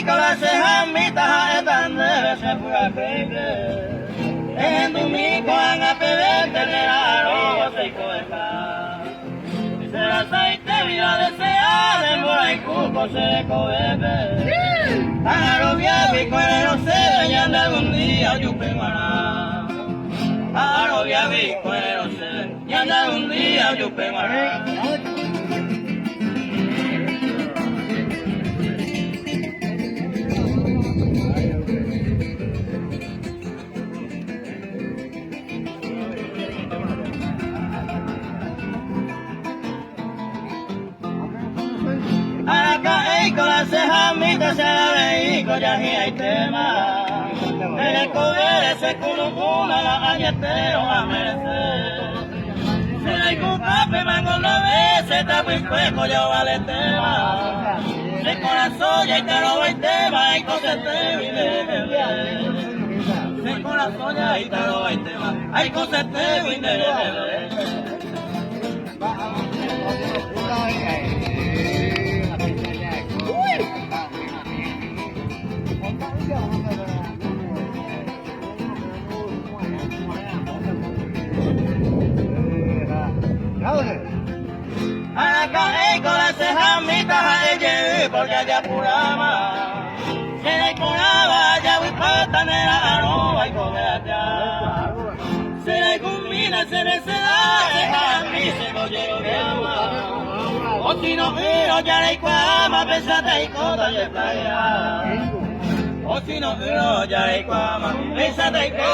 con las cejas mitas están de se pura creíble. En domingo van a pedir tener arroz y coeca. Se la aceite vida desear de mora y cuco se coebe. Arrobiado y cuero se y algún día yo pegará. Arrobiado y cuero se y algún día yo pegará. Con las cejas mitas se la veí con ya hay tema. En el cobre se culupula la galletero a merecer. Se la iguca pema con la vez, se tapa el cueco yo vale tema. Se corazón ya y te roba el tema y cosas te vive. Se corazón ya y te roba el tema, hay cosas te vive. Acá con las cejas mitas a ella porque allá purama. Se la curaba ya voy patanera arroba y comer allá. Se la combina se me se da cejas mi se lo llevo de agua. O si no quiero ya la cuama pesada y coda de playa. O si no quiero ya la cuama pesada y coda.